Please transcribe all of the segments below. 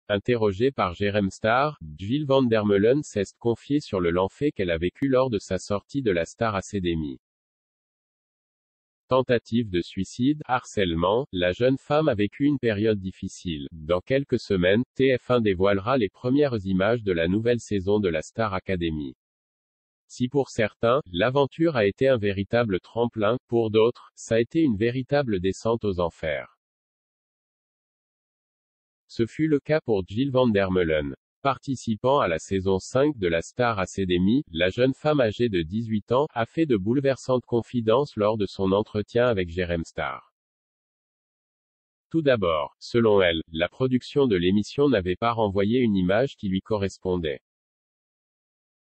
Interrogée par Jérém Star, Jill Van der Meulen s'est confiée sur le l'enfer qu'elle a vécu lors de sa sortie de la Star Academy. Tentative de suicide, harcèlement, la jeune femme a vécu une période difficile. Dans quelques semaines, TF1 dévoilera les premières images de la nouvelle saison de la Star Academy. Si pour certains, l'aventure a été un véritable tremplin, pour d'autres, ça a été une véritable descente aux enfers. Ce fut le cas pour Jill Van der Meulen. Participant à la saison 5 de la Star Academy, la jeune femme âgée de 18 ans a fait de bouleversantes confidences lors de son entretien avec Jérém Star. Tout d'abord, selon elle, la production de l'émission n'avait pas renvoyé une image qui lui correspondait.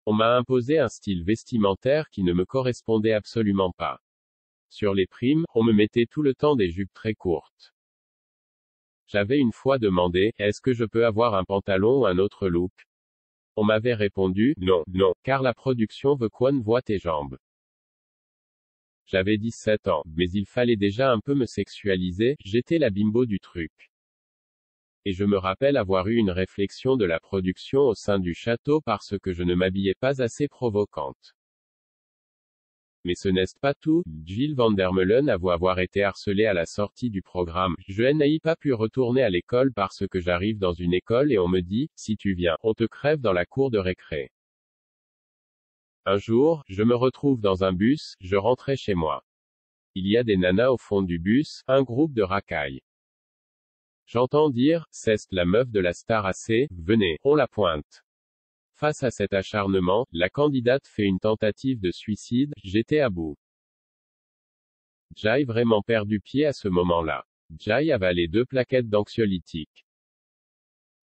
On m'a imposé un style vestimentaire qui ne me correspondait absolument pas. Sur les primes, on me mettait tout le temps des jupes très courtes. J'avais une fois demandé, est-ce que je peux avoir un pantalon ou un autre look? On m'avait répondu, non, car la production veut qu'on voit tes jambes. J'avais 17 ans, mais il fallait déjà un peu me sexualiser, j'étais la bimbo du truc. Et je me rappelle avoir eu une réflexion de la production au sein du château parce que je ne m'habillais pas assez provocante. Mais ce n'est pas tout, Jill Van der Meulen avoue avoir été harcelée à la sortie du programme. Je n'ai pas pu retourner à l'école parce que j'arrive dans une école et on me dit, si tu viens, on te crève dans la cour de récré. Un jour, je me retrouve dans un bus, je rentrais chez moi. Il y a des nanas au fond du bus, un groupe de racailles. J'entends dire, c'est la meuf de la Star AC, venez, on la pointe. Face à cet acharnement, la candidate fait une tentative de suicide, j'étais à bout. J'ai vraiment perdu pied à ce moment-là. J'ai avalé 2 plaquettes d'anxiolytiques.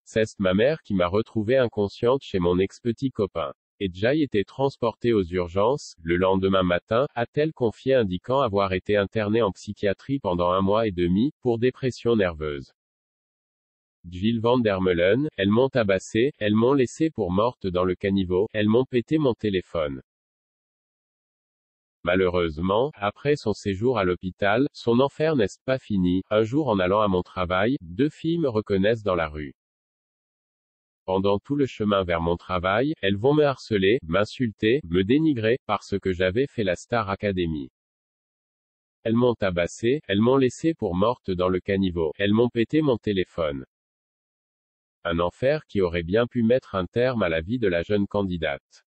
C'est ma mère qui m'a retrouvée inconsciente chez mon ex-petit copain. Et j'ai été transportée aux urgences, le lendemain matin, a-t-elle confié indiquant avoir été internée en psychiatrie pendant 1 mois et demi, pour dépression nerveuse. Jill Van der Meulen, elles m'ont tabassée, elles m'ont laissée pour morte dans le caniveau, elles m'ont pété mon téléphone. Malheureusement, après son séjour à l'hôpital, son enfer n'est pas fini. Un jour en allant à mon travail, 2 filles me reconnaissent dans la rue. Pendant tout le chemin vers mon travail, elles vont me harceler, m'insulter, me dénigrer, parce que j'avais fait la Star Academy. Elles m'ont tabassée, elles m'ont laissée pour morte dans le caniveau, elles m'ont pété mon téléphone. Un enfer qui aurait bien pu mettre un terme à la vie de la jeune candidate.